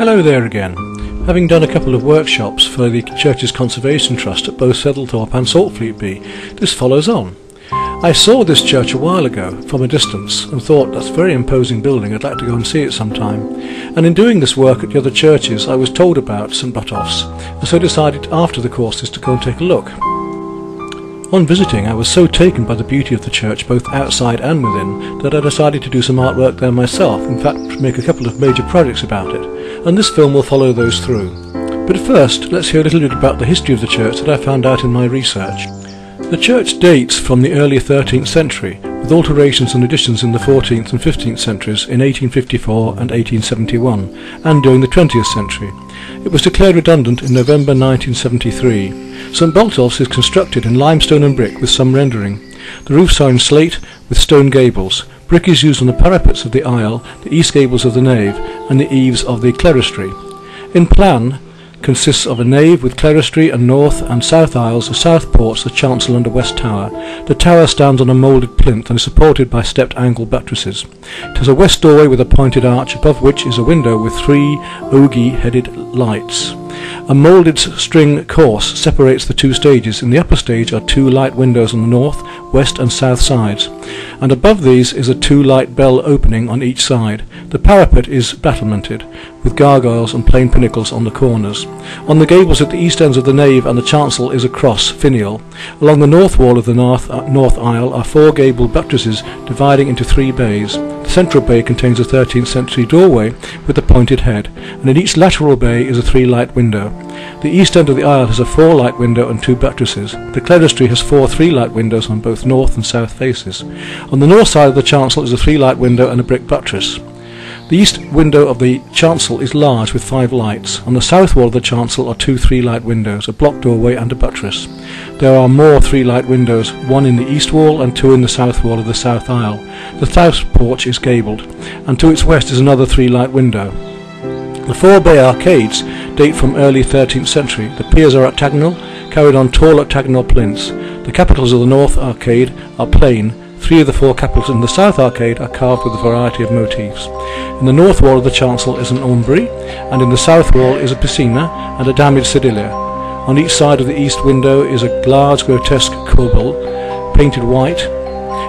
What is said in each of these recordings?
Hello there again. Having done a couple of workshops for the Church's Conservation Trust at both Seddlethorpe and Saltfleetby, this follows on. I saw this church a while ago from a distance and thought that's a very imposing building, I'd like to go and see it sometime. And in doing this work at the other churches I was told about St Botolphs, and so decided after the courses to go and take a look. On visiting, I was so taken by the beauty of the church both outside and within that I decided to do some artwork there myself, in fact make a couple of major projects about it, and this film will follow those through. But first, let's hear a little bit about the history of the church that I found out in my research. The church dates from the early 13th century, with alterations and additions in the 14th and 15th centuries in 1854 and 1871, and during the 20th century. It was declared redundant in November 1973. St Botolphs is constructed in limestone and brick with some rendering. The roofs are in slate with stone gables. Brick is used on the parapets of the aisle, the east gables of the nave, and the eaves of the clerestory. In plan, consists of a nave with clerestory and north and south aisles, the south porch, the chancel and a west tower. The tower stands on a moulded plinth and is supported by stepped angle buttresses. It has a west doorway with a pointed arch, above which is a window with 3 ogee-headed lights. A moulded string course separates the two stages. In the upper stage are 2 light windows on the north, west and south sides, and above these is a 2 light bell opening on each side. The parapet is battlemented, with gargoyles and plain pinnacles on the corners. On the gables at the east ends of the nave and the chancel is a cross finial. Along the north wall of the north aisle are 4 gabled buttresses dividing into 3 bays. The central bay contains a 13th century doorway with a pointed head, and in each lateral bay is a 3 light window. The east end of the aisle has a 4 light window and 2 buttresses. The clerestory has 4 3 light windows on both north and south faces. On the north side of the chancel is a 3 light window and a brick buttress. The east window of the chancel is large with 5 lights. On the south wall of the chancel are 2 3 light windows, a block doorway and a buttress. There are more 3 light windows, 1 in the east wall and 2 in the south wall of the south aisle. The south porch is gabled, and to its west is another 3 light window. The 4 bay arcades date from early 13th century. The piers are octagonal, carried on tall octagonal plinths. The capitals of the north arcade are plain. 3 of the 4 capitals in the south arcade are carved with a variety of motifs. In the north wall of the chancel is an aumbry, and in the south wall is a piscina and a damaged sedilia. On each side of the east window is a large grotesque corbel, painted white.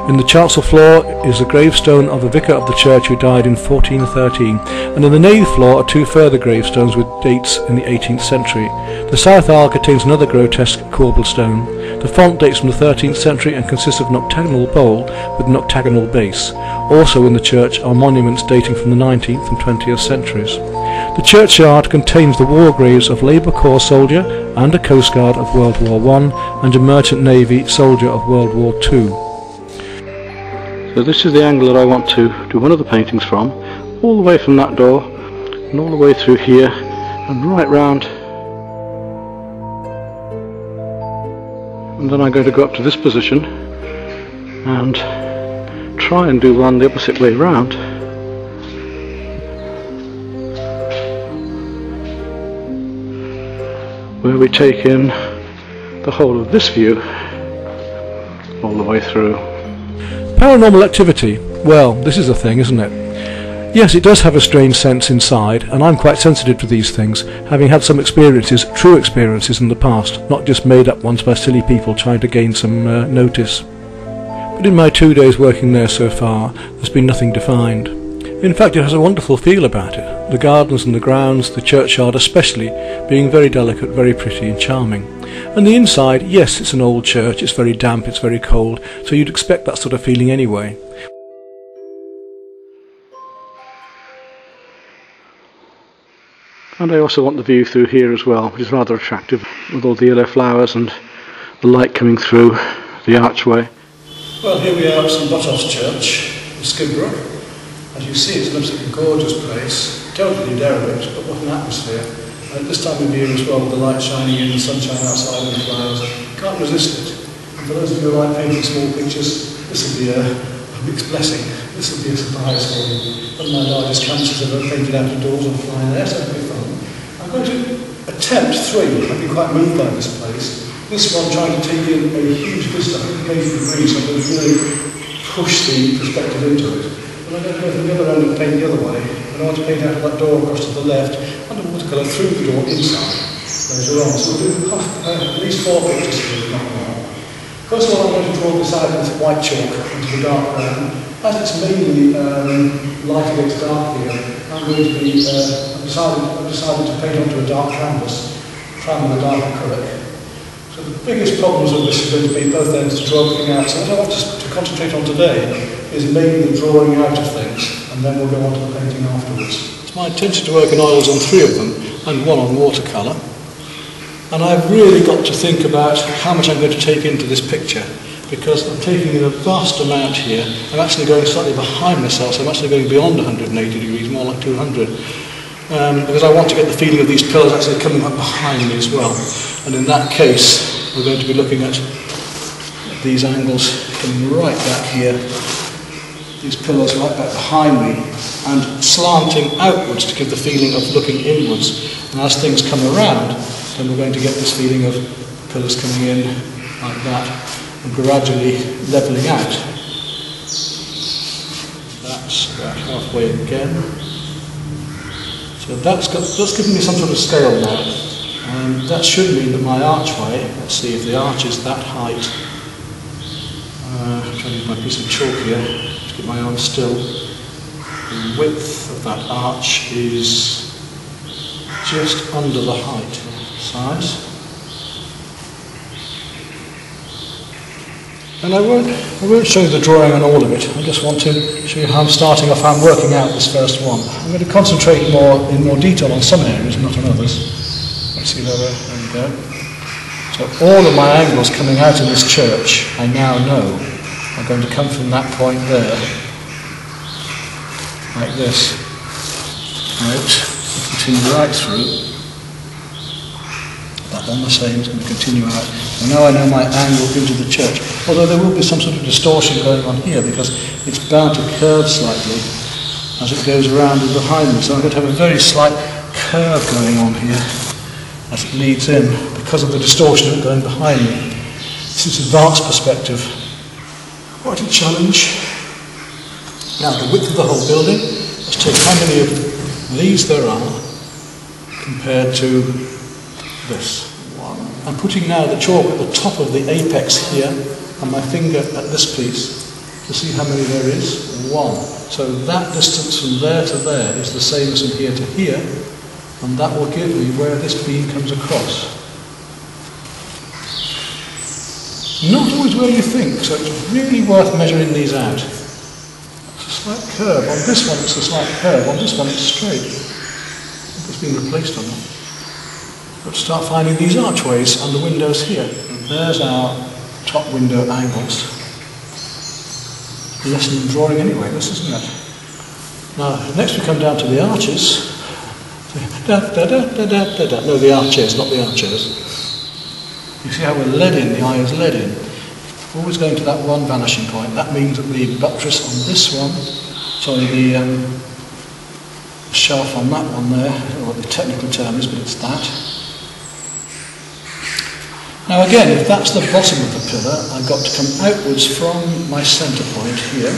In the chancel floor is a gravestone of a vicar of the church who died in 1413, and in the nave floor are 2 further gravestones with dates in the 18th century. The south aisle contains another grotesque corbel stone. The font dates from the 13th century and consists of an octagonal bowl with an octagonal base. Also in the church are monuments dating from the 19th and 20th centuries. The churchyard contains the war graves of Labour Corps soldier and a Coast Guard of World War I and a Merchant Navy soldier of World War II. So this is the angle that I want to do one of the paintings from, all the way from that door and all the way through here and right round, and then I'm going to go up to this position and try and do one the opposite way round. Where we take in the whole of this view all the way through. Paranormal activity, well, this is a thing, isn't it? Yes, it does have a strange sense inside, and I'm quite sensitive to these things, having had some experiences, true experiences in the past, not just made up ones by silly people trying to gain some notice. But in my 2 days working there so far, there's been nothing defined. In fact, it has a wonderful feel about it, the gardens and the grounds, the churchyard especially, being very delicate, very pretty and charming. And the inside, yes, it's an old church, it's very damp, it's very cold, so you'd expect that sort of feeling anyway. And I also want the view through here as well, which is rather attractive, with all the yellow flowers and the light coming through the archway. Well, here we are at St Botolphs Church in Skidbrooke. As you see, it's an absolutely gorgeous place, totally derelict, but what an atmosphere. And at this time of year as well, with the light shining in, the sunshine outside and the flowers, you can't resist it. And for those of you who like painting small pictures, this will be a mixed blessing. This will be a surprise for you. One of my largest cancers are painted out of doors on flying there, so it'll be fun. I'm going to attempt 3. I've been quite moved by this place. This one trying to take in a huge vista, 180 degrees, so I'm going to really push the perspective into it. And I'm going to go from the other end and paint the other way. And I want to paint out of that door across to the left. under watercolour through the door inside later on. So we'll do at least 4 pictures here, if not more. First of all, I'm going to draw this out with white chalk into the dark brown. As it's mainly light against dark here, I'm going to be, I've decided to paint onto a dark canvas, trying with a dark acrylic. So the biggest problems of this is going to be both ends to draw everything out. So what I want to concentrate on today is mainly the drawing out of things, and then we'll go on to the painting afterwards. It's my intention to work in oils on 3 of them, and 1 on watercolour. And I've really got to think about how much I'm going to take into this picture, because I'm taking in a vast amount here. I'm actually going slightly behind myself, so I'm actually going beyond 180 degrees, more like 200. Because I want to get the feeling of these pillars actually coming up behind me as well. And in that case, we're going to be looking at these angles coming right back here, these pillars right back behind me, and slanting outwards to give the feeling of looking inwards. And as things come around, then we're going to get this feeling of pillars coming in like that and gradually levelling out. That's about halfway again. So that's given me some sort of scale now. And that should mean that my archway, let's see if the arch is that height. I'm trying to use my piece of chalk here to keep my arm still. The width of that arch is just under the height size. And I won't show you the drawing on all of it. I just want to show you how I'm starting off, how I'm working out this first one. I'm going to concentrate in more detail on some areas, not on others. Let's see there we go. So all of my angles coming out of this church, I now know, are going to come from that point there, like this, out, continue right through. That one the same is going to continue out. And now I know my angle into the church. Although there will be some sort of distortion going on here because it's bound to curve slightly as it goes around and behind me. So I'm going to have a very slight curve going on here as it leads in because of the distortion of it going behind me. This is advanced perspective. Quite a challenge. Now the width of the whole building. Let's take how many of these there are compared to this. I'm putting now the chalk at the top of the apex here and my finger at this piece to see how many there is. 1. So that distance from there to there is the same as from here to here, and that will give me where this beam comes across. Not always where you think, so it's really worth measuring these out. It's a slight curve. On this one it's a slight curve, on this one it's straight. It's been replaced on that. But start finding these archways and the windows here. And there's our top window angles. Lesson in drawing anyway, this isn't it? Now, next we come down to the arches. No, the arches, not the arches. You see how we're led in, the eye is led in. Always going to that one vanishing point. That means that the buttress on this one, sorry, the shelf on that one there, I don't know what the technical term is, but it's that. Now again, if that's the bottom of the pillar, I've got to come outwards from my centre point here.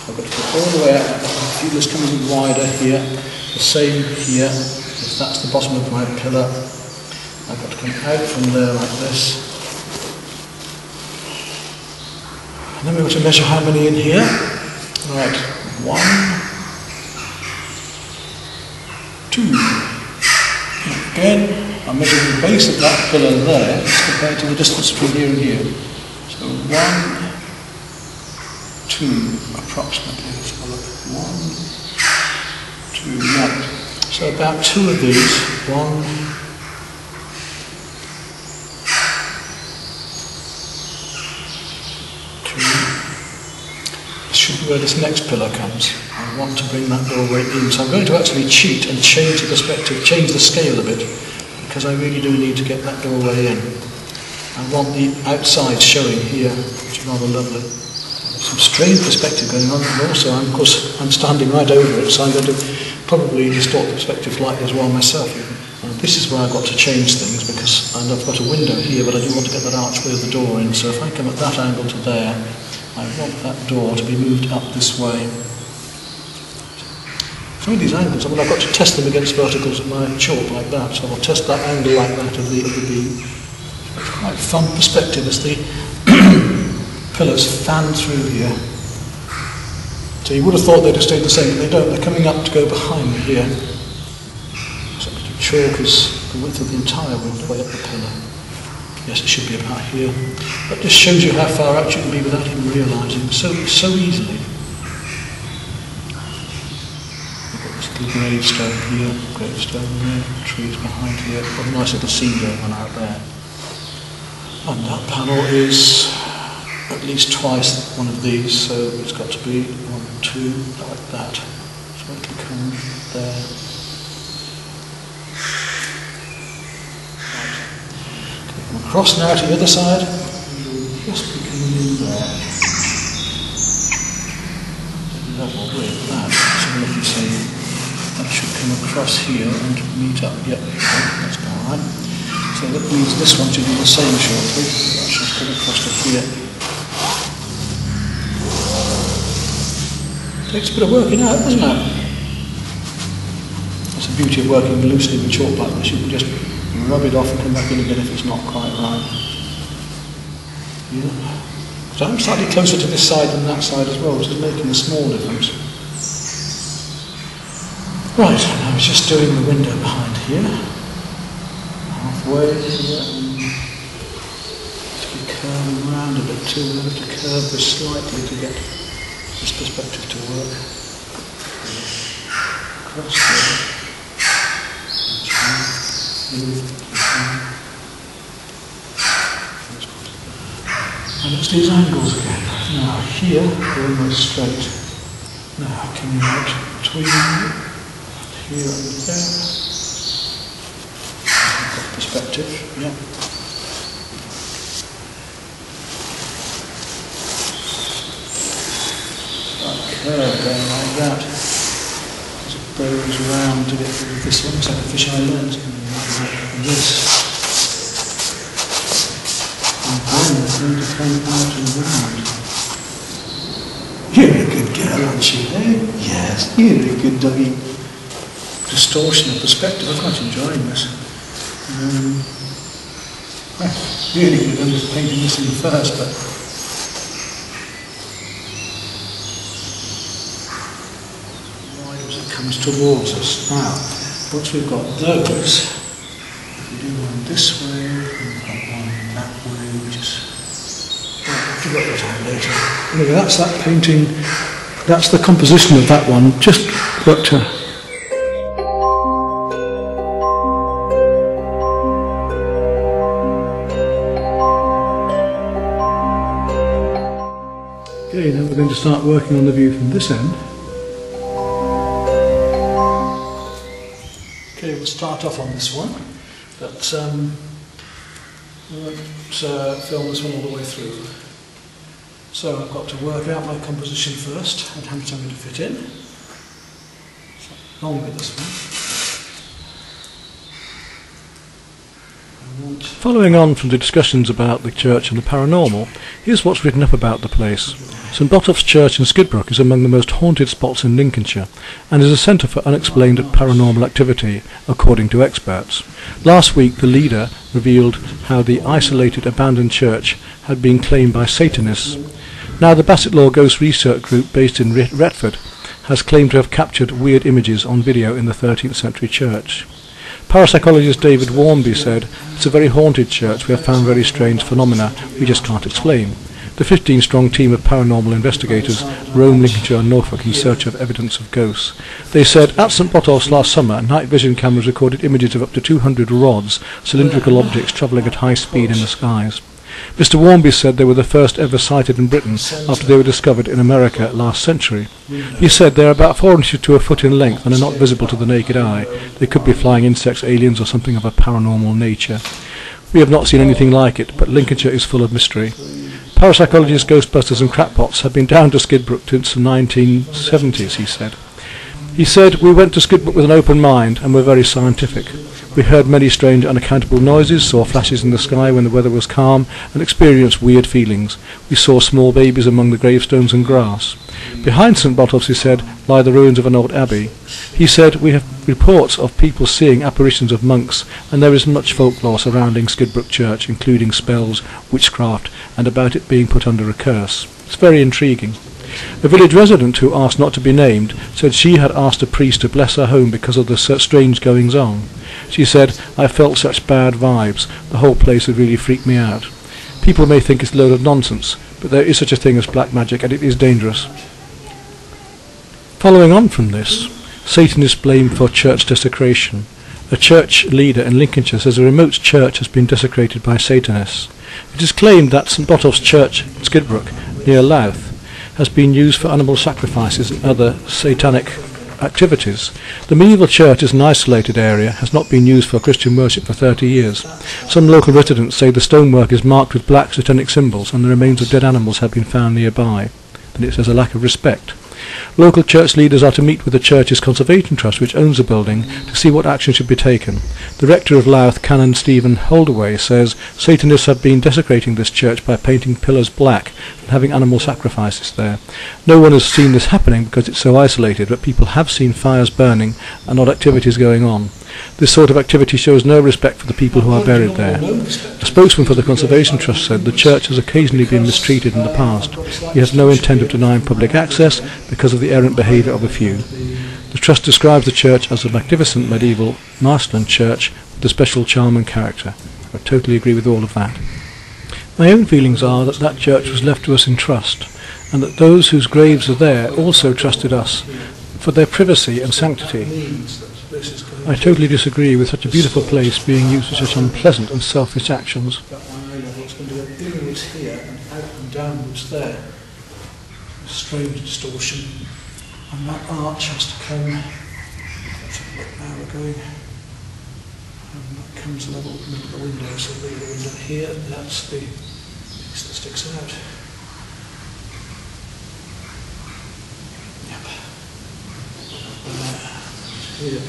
I've got to go all the way out, I feel this coming wider here, the same here, if that's the bottom of my pillar. I've got to come out from there like this. And then we've got to measure how many in here. Right, 1, 2. Again, I'm measuring the base of that pillar there compared to the distance between here and here. So 1, 2 approximately. Let's have a look. 1, 2, right. So about 2 of these. 1, 2. This should be where this next pillar comes. I want to bring that doorway in. So I'm going to actually cheat and change the perspective, change the scale a bit, because I really do need to get that doorway in. I want the outside showing here, which is rather lovely. Some strange perspective going on, and also, of course, I'm standing right over it, so I'm going to probably distort the perspective slightly as well myself. And this is where I've got to change things, because I've got a window here, but I do want to get that archway of the door in, so if I come at that angle to there, I want that door to be moved up this way. Some of these angles, I mean, I've got to test them against verticals of my chalk like that, so I'll test that angle like that of the beam. It's quite fun perspective as the pillars fan through here. So you would have thought they'd have stayed the same, but they don't. They're coming up to go behind me here. So the chalk is the width of the entire way up the pillar. Yes, it should be about here. That just shows you how far out you can be without even realising so easily. We've got this little gravestone here, gravestone there, trees behind here. Got a nice little scene going on out there. And that panel is at least twice one of these, so it's got to be 1, 2, like that. So it can come there. Across now to the other side, you'll just be coming in there. Level with that. So look and see, that should come across here and meet up. Yep, that's about right. So that means this one should do the same shortly. That should come across to here. Takes a bit of working out, doesn't it? That's the beauty of working loosely with chalk like this. You can just rub it off and come back in again if it's not quite right. Yeah. So I'm slightly closer to this side than that side as well, which is making a small difference. Right, I was just doing the window behind here. Halfway here. If we curve around a bit too, we'll have to curve this slightly to get this perspective to work. Across there. And it's these angles again. Now here, we're almost straight. Now coming out between here and there. Got perspective, yeah. Curve going like that. As it bows around to get rid of this one, it's like a fisheye lens. And this. And then it's going to come out and round. You're a good girl, aren't you, eh? Yes, you're a good doggy. Distortion of perspective, I'm quite enjoying this. Really good, I'm just painting this in first, but comes towards us. Now, once we've got those, if we do one this way, we've got one that way, which is... I'll figure out that out later. Anyway, that's that painting, that's the composition of that one, just worked out. Okay, now we're going to start working on the view from this end. Okay, we'll start off on this one, but we won't film this one all the way through. So I've got to work out my composition first and how much I'm going to fit in. So longer this one. Following on from the discussions about the church and the paranormal, here's what's written up about the place. St Botolphs Church in Skidbrooke is among the most haunted spots in Lincolnshire and is a centre for unexplained paranormal activity, according to experts. Last week the leader revealed how the isolated abandoned church had been claimed by Satanists. Now the Bassetlaw Ghost Research Group, based in Retford, has claimed to have captured weird images on video in the 13th century church. Parapsychologist David Warmby said, "It's a very haunted church. We have found very strange phenomena we just can't explain." The 15-strong team of paranormal investigators roam Lincolnshire and Norfolk in search of evidence of ghosts. They said, at St Botolphs last summer, night vision cameras recorded images of up to 200 rods, cylindrical objects travelling at high speed in the skies. Mr Warmby said they were the first ever sighted in Britain after they were discovered in America last century. He said they are about 4 inches to a foot in length and are not visible to the naked eye. They could be flying insects, aliens or something of a paranormal nature. We have not seen anything like it, but Lincolnshire is full of mystery. Parapsychologists, ghostbusters and crackpots have been down to Skidbrooke since the 1970s, he said. He said, "We went to Skidbrooke with an open mind and were very scientific. We heard many strange unaccountable noises, saw flashes in the sky when the weather was calm, and experienced weird feelings. We saw small babies among the gravestones and grass. Behind St. Botolphs," he said, "lie the ruins of an old abbey." He said, "We have reports of people seeing apparitions of monks, and there is much folklore surrounding Skidbrooke Church, including spells, witchcraft, and about it being put under a curse. It's very intriguing." A village resident who asked not to be named said she had asked a priest to bless her home because of the strange goings-on. She said, "I felt such bad vibes. The whole place had really freaked me out. People may think it's a load of nonsense, but there is such a thing as black magic, and it is dangerous." Following on from this, Satan is blamed for church desecration. A church leader in Lincolnshire says a remote church has been desecrated by Satanists. It is claimed that St. Botolphs Church in Skidbrooke, near Louth, has been used for animal sacrifices and other satanic activities. The medieval church is an isolated area, has not been used for Christian worship for 30 years. Some local residents say the stonework is marked with black satanic symbols and the remains of dead animals have been found nearby. And it says a lack of respect. Local church leaders are to meet with the church's conservation trust, which owns the building, to see what action should be taken. The rector of Louth, Canon Stephen Holdaway, says Satanists have been desecrating this church by painting pillars black and having animal sacrifices there. No one has seen this happening because it's so isolated, but people have seen fires burning and odd activities going on. This sort of activity shows no respect for the people who are buried there. A spokesman for the Conservation Trust said the church has occasionally been mistreated in the past. He has no intent of denying public access because of the errant behaviour of a few. The Trust describes the church as a magnificent medieval Marsland church with a special charm and character. I totally agree with all of that. My own feelings are that that church was left to us in trust, and that those whose graves are there also trusted us for their privacy and sanctity. I totally disagree with such a beautiful place being used for such unpleasant and selfish actions. But my eye level is going to go inwards here and out and downwards there. A strange distortion. And that arch has to come. Let's have a look now, we're going. And that comes level with the middle of the window, so leave the window here, that's the piece that sticks out. Yep. Here.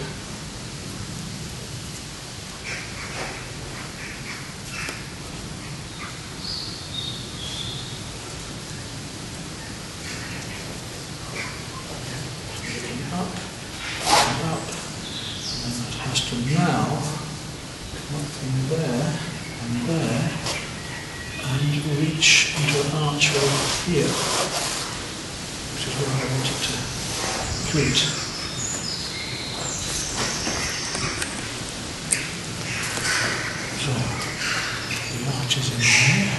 Now, come up from there and reach into an archway here, which is where I wanted to complete. So, the arch is in there,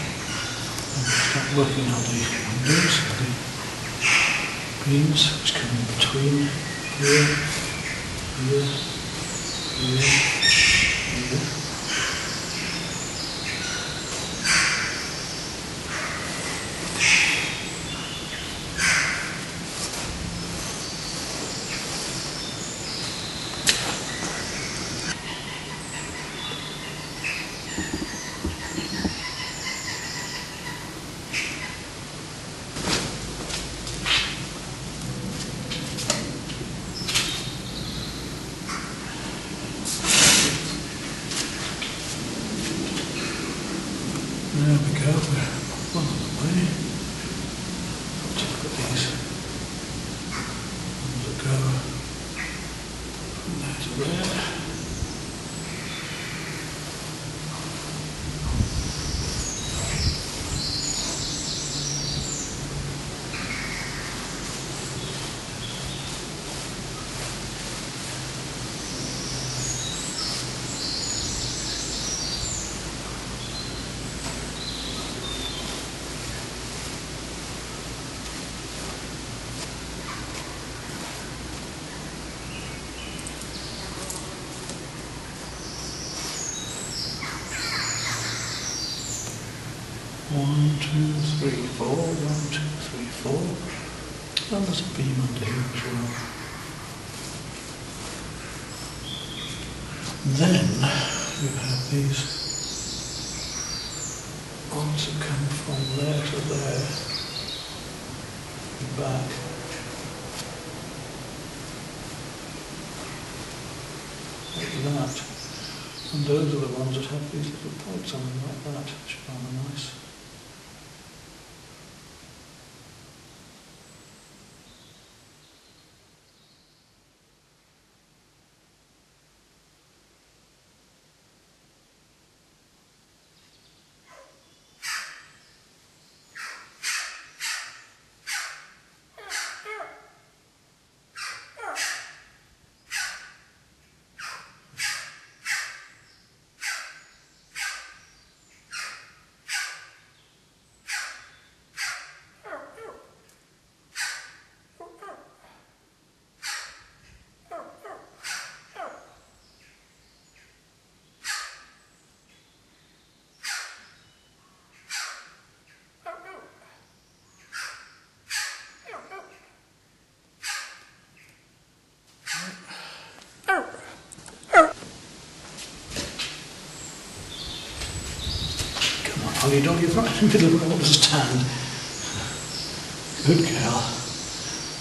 and we'll start working on the windows, the beams which come in between here, here, here. There we go, we're well on the way. Look at these. We'll go from there to there. One, two, three, four. 1, 2, 3, 4. And there's a beam under here as well. Then you have these arms that come from there to there, and back. that. And those are the ones that have these little points on them like that, which are rather nice. Holly dog, you're right in the middle of all this stand. Good girl.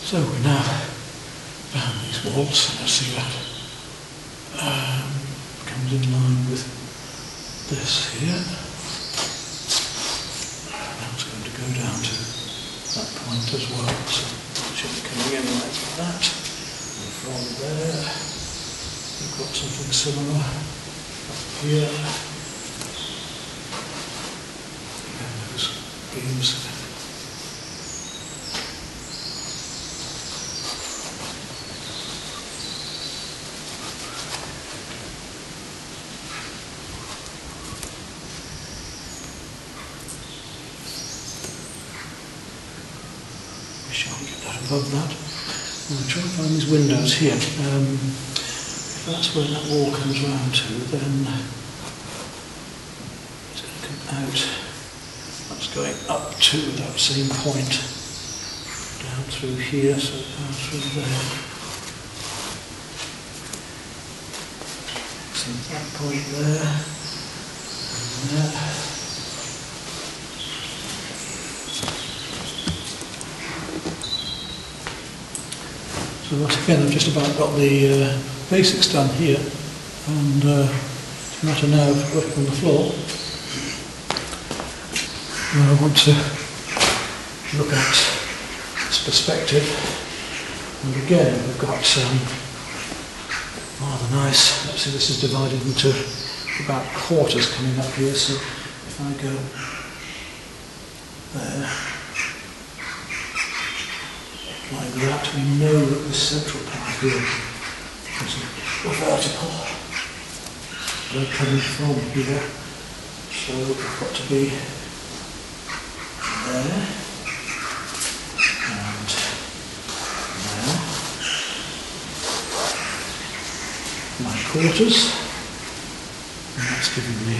So we're now down these walls. Let's see that comes in line with this here. Now it's going to go down to that point as well. So it should be coming in like that. And from there, we've got something similar up here. Beams. Wish I could get that above that. I'll try and find these windows here. If that's where that wall comes round to, then it's going to come out. That's going up to that same point, down through here, so down through there. So that point there, and there. So once again, I've just about got the basics done here, and it's a matter now of working on the floor. I want to look at this perspective, and again we've got rather nice. Let's see, this is divided into about quarters coming up here, so if I go there, like that, we know that the central part here is a vertical. They're coming from here, so we've got to be there, and there, my quarters, and that's giving me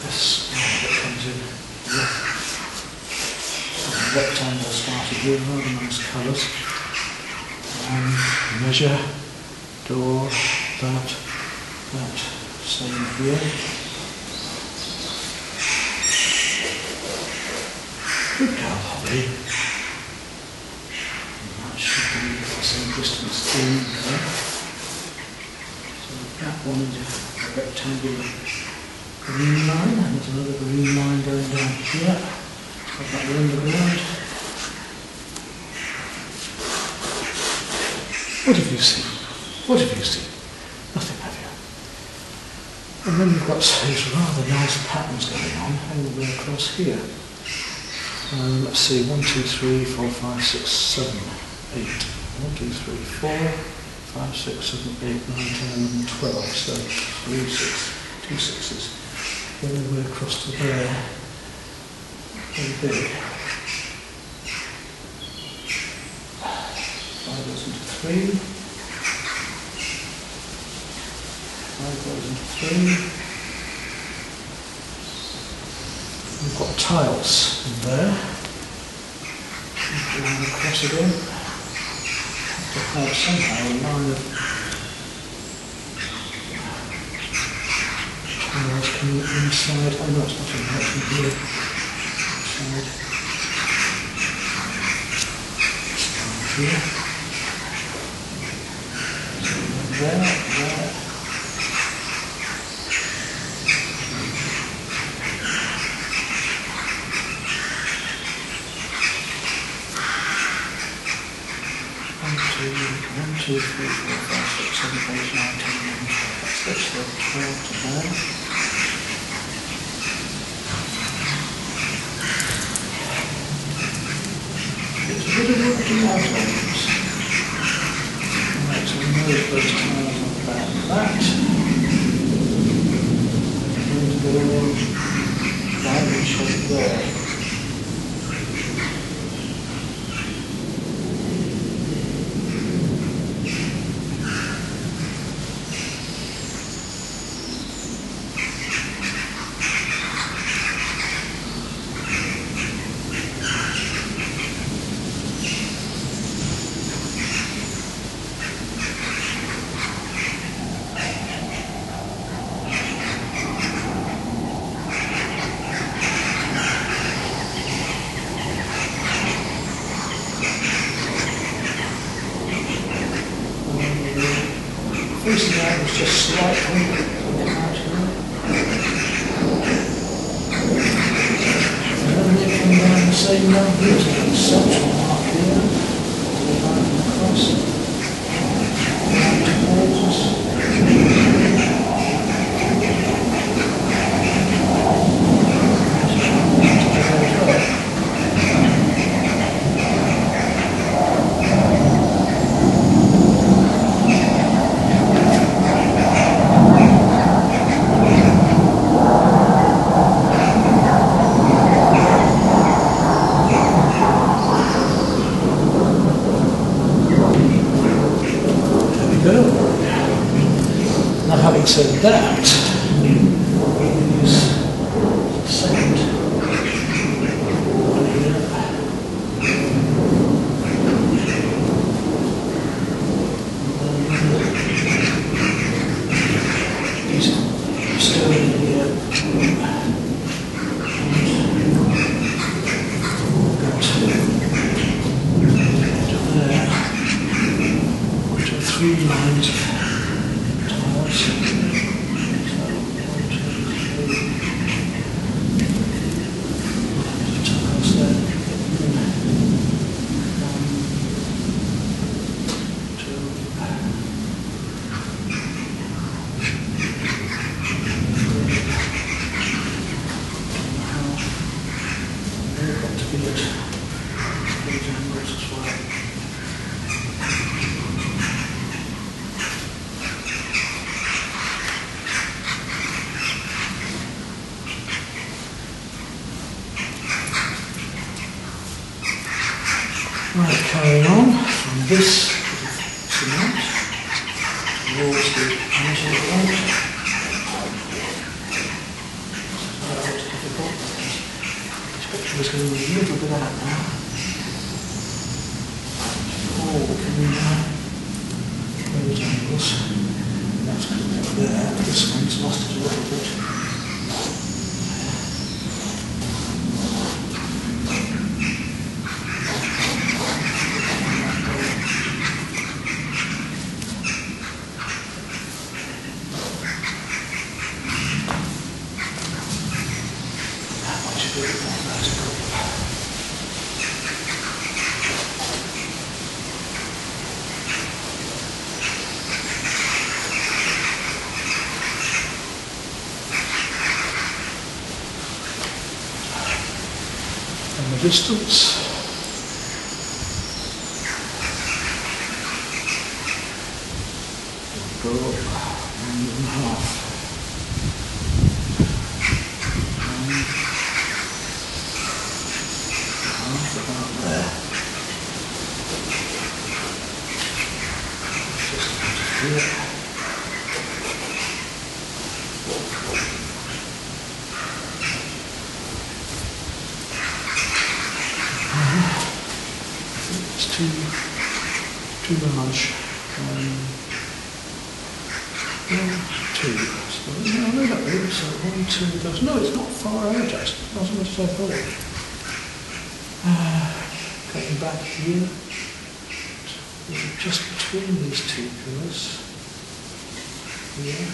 this that comes in here. So the rectangle started here, rather nice colours, and measure, door, that, same here. Good girl, Holly. And that should be the same distance in there. So that one is a rectangular green line, and there's another green line going down here. Got that one underground. What have you seen? What have you seen? Nothing, have you? And then you've got these rather nice patterns going on all the way across here. Let's see, 1, 2, 3, 4, 5, 6, 7, 8. 1, 2, 3, 4, 5, 6, 7, 8, 9, 10, 11, 12. So 3, 6, 2 sixes. All the way across to there. Very big. 5 goes into 3. 5 goes into 3. We've got tiles in there. Going across again. To have somehow a line of tiles coming inside. Oh no, it's not in there, it's here. Inside. Here. So there. One, two, three, four, five, six, 7, 8, 9, 10, 11, 12. That's 12 to there. It's a bit of working out on this. Right, so we know that those tiles are about that. I'm going to go in diamond shape there. Facing out was just slightly out here. And then they come down the same down here to the central mark here. Across. Down towards us. Now, having said that, use second one here. These still in here. Go to there. 3 lines of tiles. So 1, 2, 3. Tiles there. 1, 2. They've got to be at these angles as well. Right, carrying on from this cement towards the engine plant. It's difficult. This picture is going a little bit out now. Oh, can we those angles? That's coming up there. This one's lost it a little bit. And the distance. Go up 1.5. About there. Just here. It's too large. 2. So, no, not really. So 1, 2. Goes. No, it's not far out. Actually, not as much as I thought. Cutting back here, just between these two pillars. here.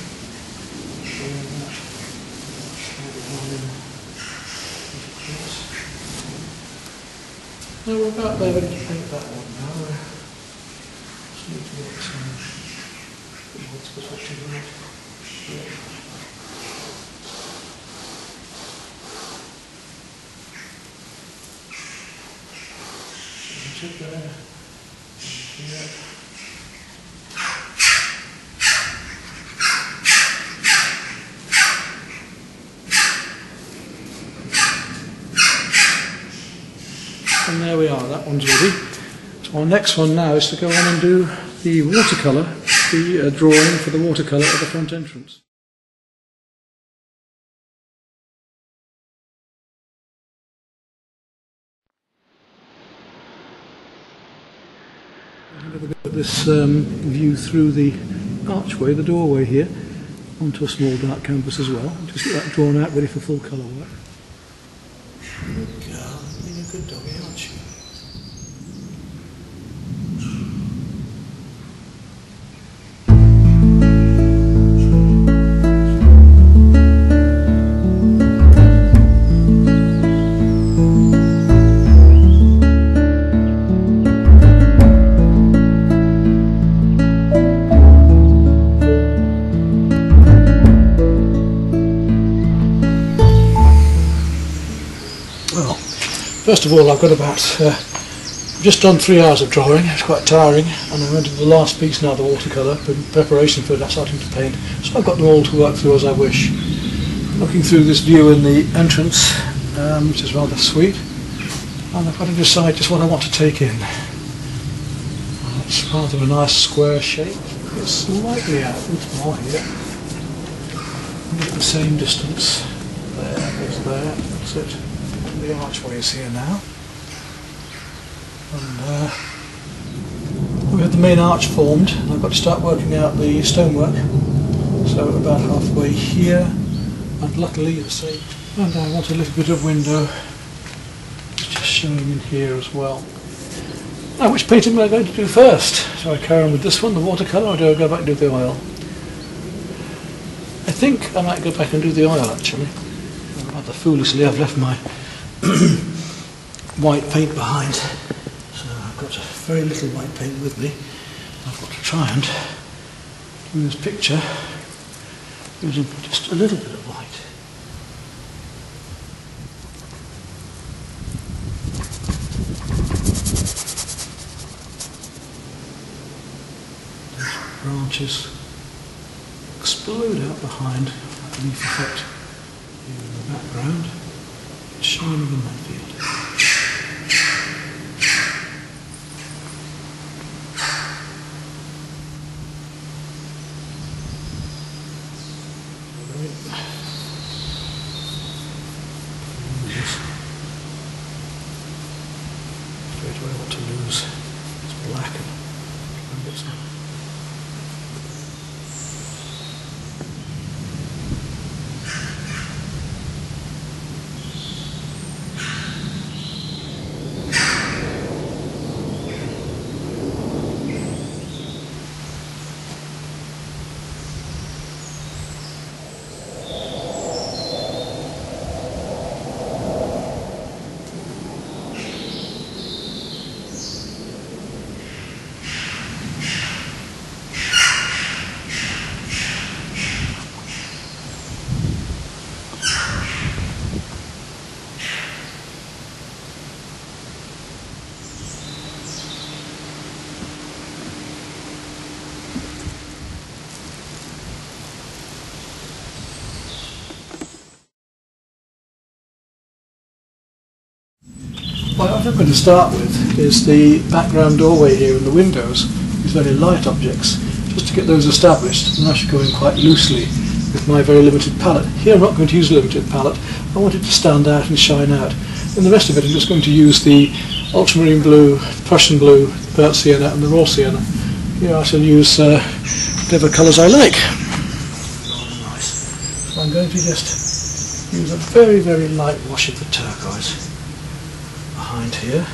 No, we're about there ready to paint that one now. Just need to get some what's perspective on it. Yeah. Sit there. Here. And there we are, that one's ready. So our next one now is to go on and do the watercolour, the drawing for the watercolour at the front entrance. Have a look at this view through the archway, the doorway here, onto a small dark canvas as well. Just get that drawn out ready for full colour work. Good girl, being a good doggy, aren't you? Well, first of all, I've got about just done 3 hours of drawing. It's quite tiring, and I'm going to do the last piece now, the watercolour, in preparation for starting to paint. So I've got them all to work through as I wish. Looking through this view in the entrance, which is rather sweet, and I've got to decide just what I want to take in. It's rather a nice square shape. It's slightly out more here. At the same distance. There, goes there. That's it. The archway is here now, and we have the main arch formed. I've got to start working out the stonework, so about halfway here, and luckily the same. And I want a little bit of window, just showing in here as well. Now, which painting am I going to do first? Shall I carry on with this one, the watercolour, or do I go back and do the oil? I think I might go back and do the oil actually. Rather foolishly, I've left my white paint behind, so I've got very little white paint with me. I've got to try and do this picture using just a little bit of white. These branches explode out behind like a leaf effect here in the background. Shining in that field. Straight away what to lose. It's black and it's not. Well, what I'm going to start with is the background doorway here and the windows, these very light objects, just to get those established, and I should go in quite loosely with my very limited palette. Here I'm not going to use a limited palette, I want it to stand out and shine out. In the rest of it I'm just going to use the ultramarine blue, Prussian blue, burnt sienna and the raw sienna. Here I shall use whatever colours I like. Nice. So I'm going to just use a very, very light wash of the turquoise behind here.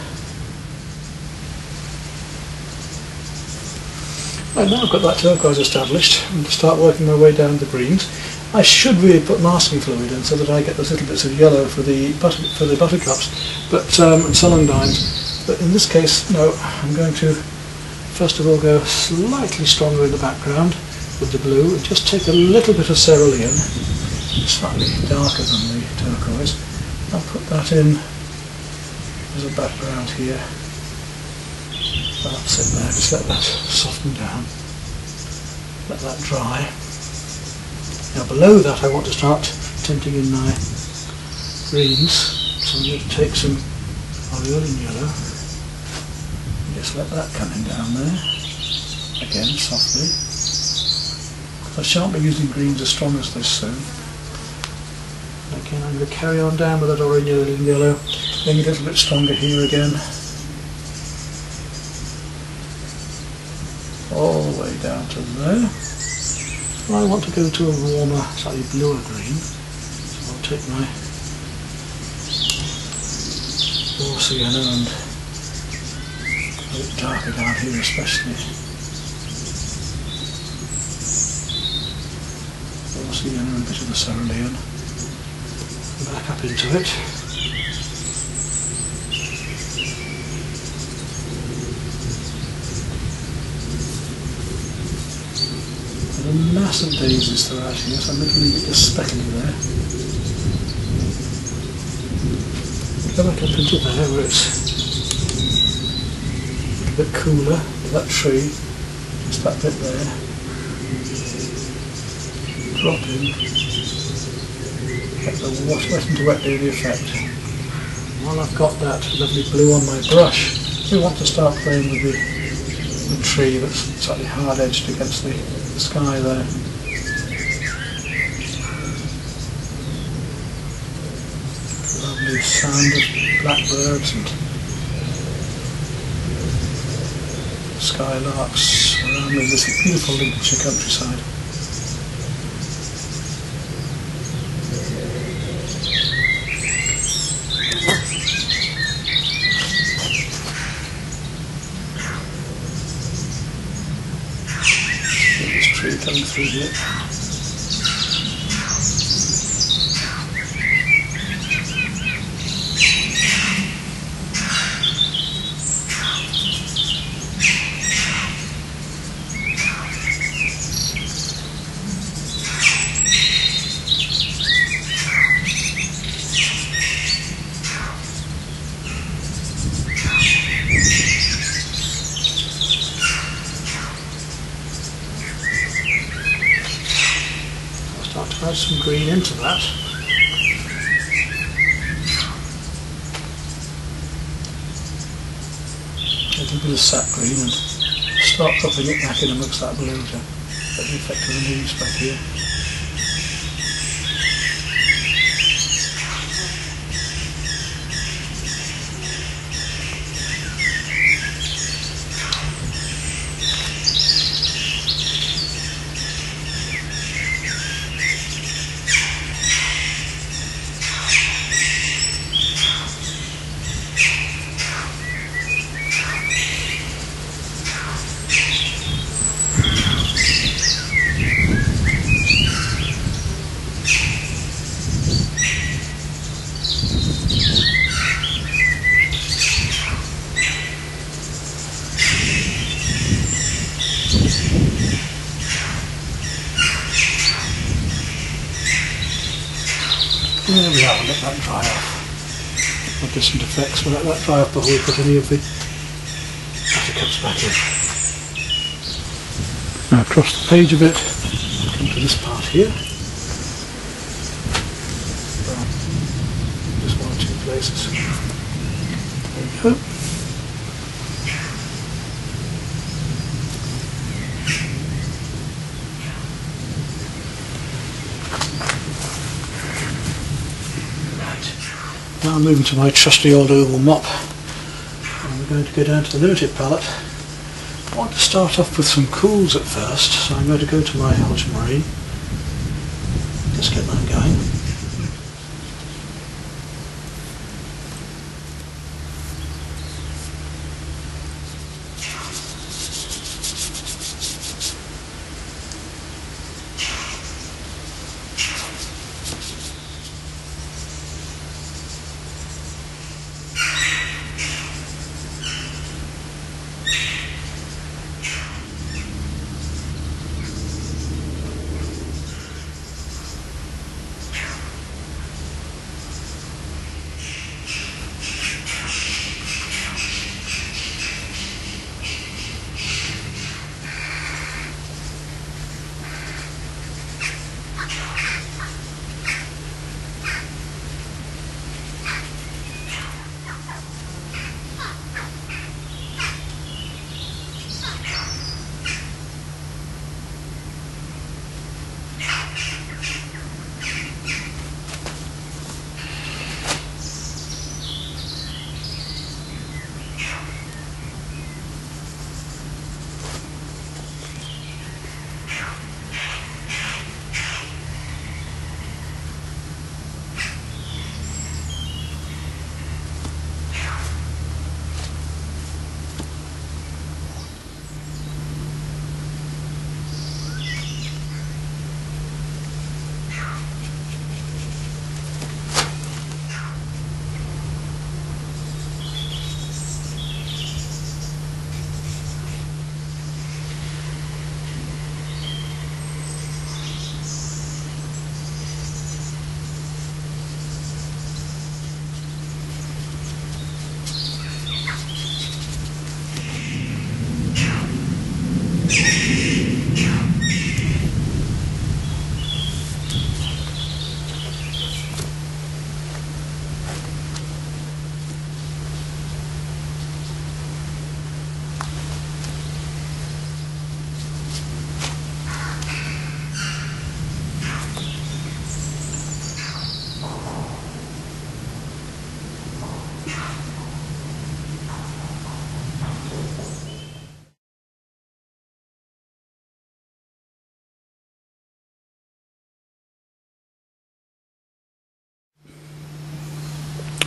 Right, now I've got that turquoise established, I'm going to start working my way down the greens. I should really put masking fluid in so that I get those little bits of yellow for the buttercups, but and celandines. But in this case, no. I'm going to first of all go slightly stronger in the background with the blue, and just take a little bit of cerulean, slightly darker than the turquoise. I'll put that in as a background here. That's it there. Just let that soften down. Let that dry. Now below that I want to start tinting in my greens, so I'm going to take some Aureolin yellow and just let that come in down there, again softly. I shan't be using greens as strong as this soon. Again, I'm going to carry on down with that Aureolin yellow, going a little bit stronger here again, all the way down to there. I want to go to a warmer, slightly bluer green, so I'll take my raw sienna and a bit darker down here especially. Raw sienna and a bit of the cerulean. Back up into it. A mass of daisies throughout here, so I'm making it just speckly there. Go back up into there where it's a bit cooler, with that tree, just that bit there. Drop in, get the wet into wet do the effect. While I've got that lovely blue on my brush, we want to start playing with the tree that's slightly hard edged against the sky there. Lovely sound of blackbirds and skylarks around me, this beautiful Lincolnshire countryside. Coming through here. Add some green into that. A little bit of sap green and start dropping it back in amongst that blue to get the effect of the leaves back here. There we are, we'll let that dry off. I'll get some effects, we'll let that dry off before we put any of the buttercups back in. Now across the page a bit, come to this part here. Just one or two places. There we go. Now I'm moving to my trusty old oval mop, and we're going to go down to the limited palette. I want to start off with some cools at first, so I'm going to go to my ultramarine, just get that going.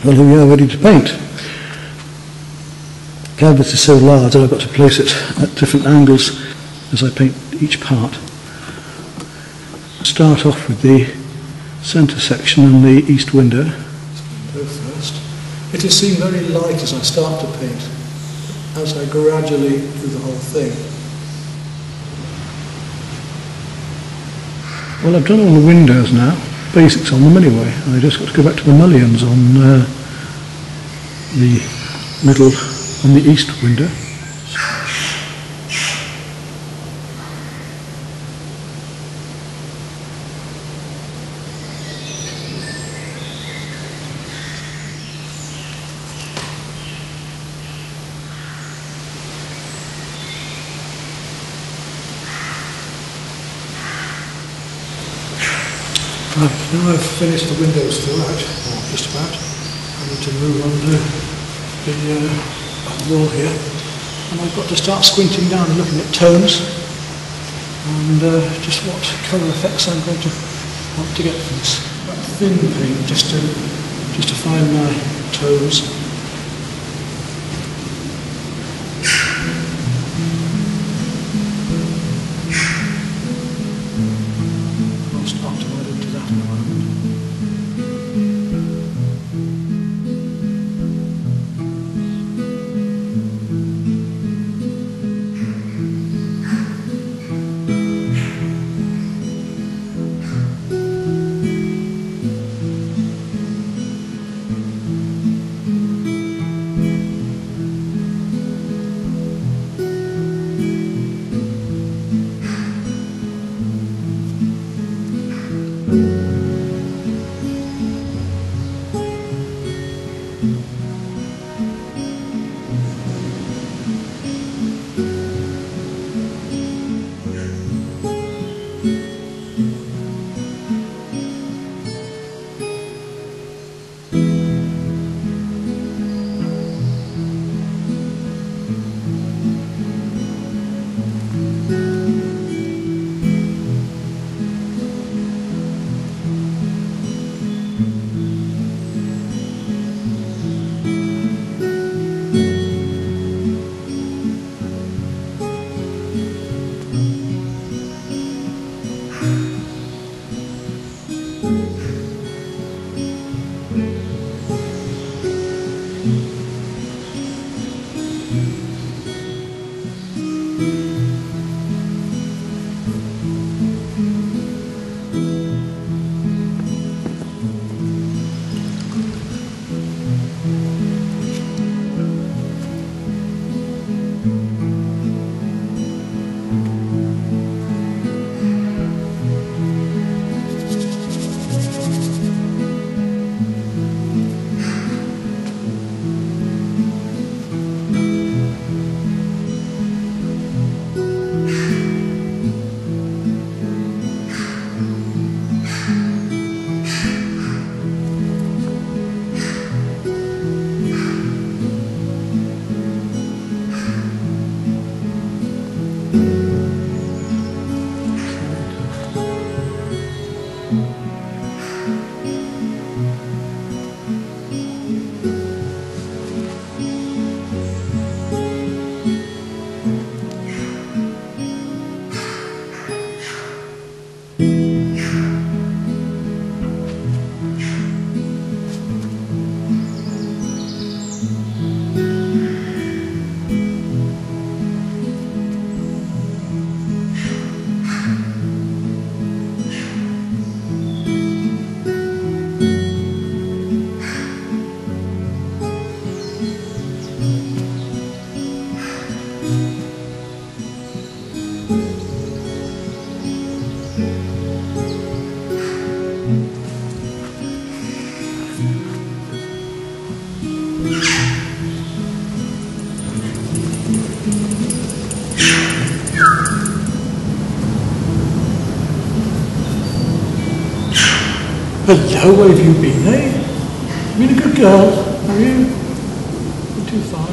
Well, here we are, ready to paint. The canvas is so large that I've got to place it at different angles as I paint each part. Start off with the centre section and the east window. Go first. It is seen very light as I start to paint, as I gradually do the whole thing. Well, I've done all the windows now, basics on them anyway, and I just got to go back to the mullions on the middle, on the east window. Now I've finished the windows throughout, or just about, I need to move on to the wall here, and I've got to start squinting down and looking at tones and just what colour effects I'm going to want to get from this. Thin paint just to find my tones. Hello, where have you been, eh? Been a good girl, have you? Not too far.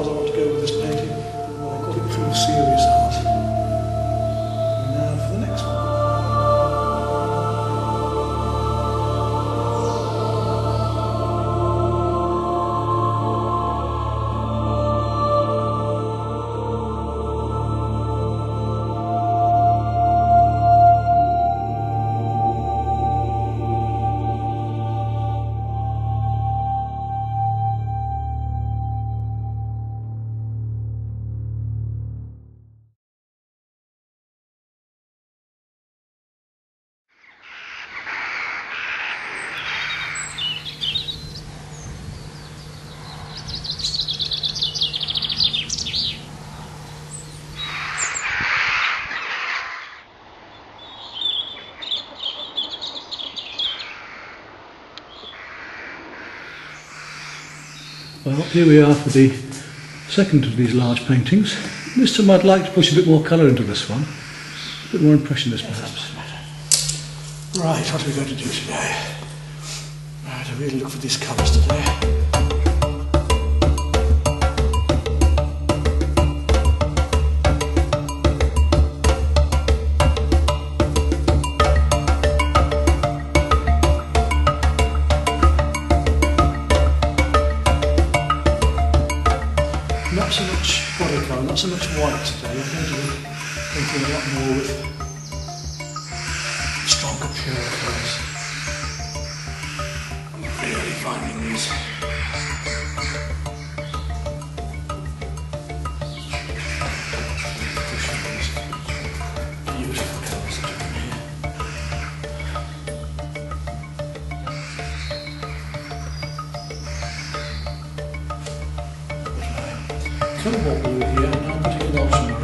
as I want to go with this painting, but I got it through serious art. And now for the next one. Well, here we are for the second of these large paintings. This time I'd like to push a bit more colour into this one, a bit more impressionist perhaps. Right, what are we going to do today? Right, I really look for these colours today. Not so much watercolour, not so much white today. I'm going to be thinking a lot more with stronger, purer colours. I'm really finding these beautiful colours that are in here. Cobalt blue here, and I'm putting an ultramarine.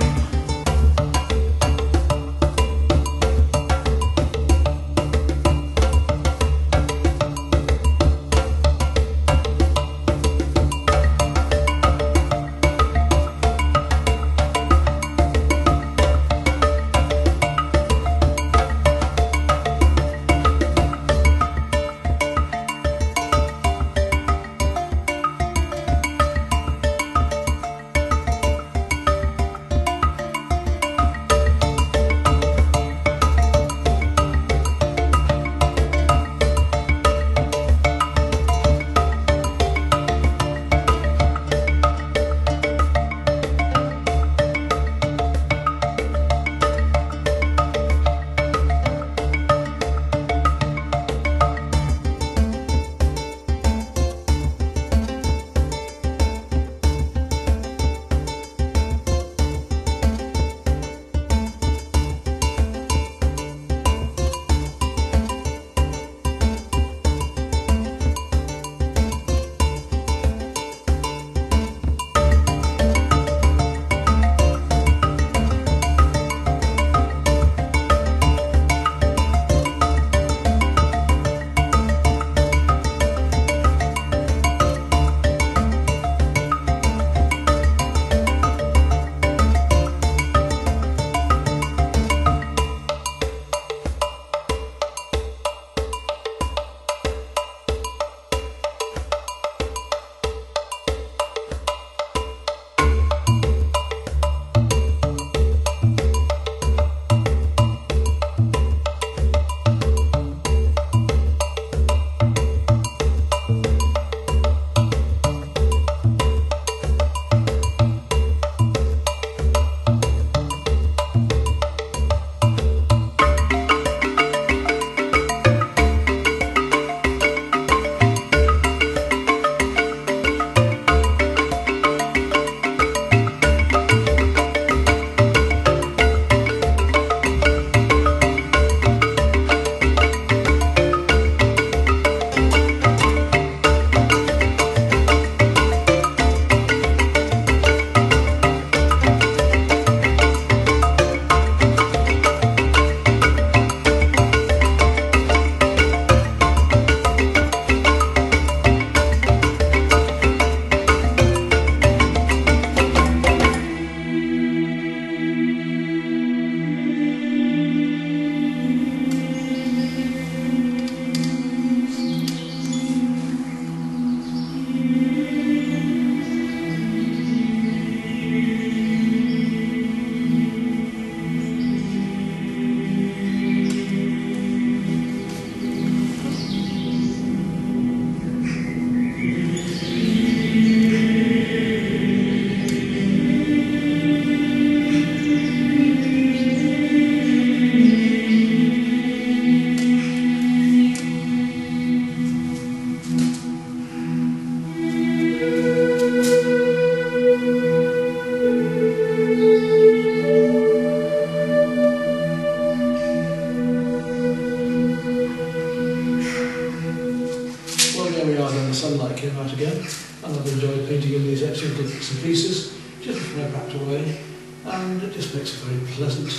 hours and the sunlight came out again, and I've enjoyed painting in these extra little bits and pieces just before I backed away, and it just makes a very pleasant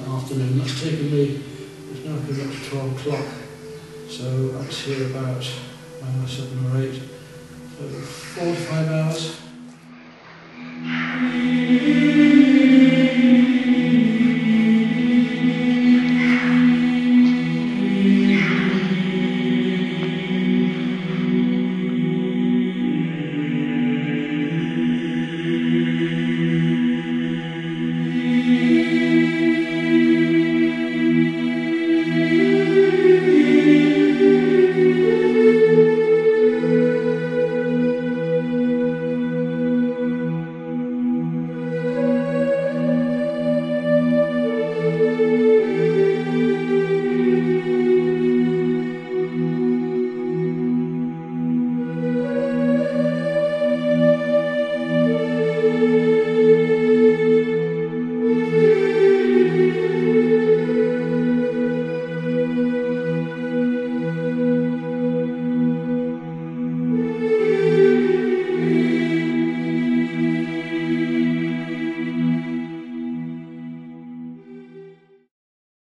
afternoon. That's taken me, it's now coming up to 12 o'clock, so I was here about 7 or 8, so 4 to 5 hours.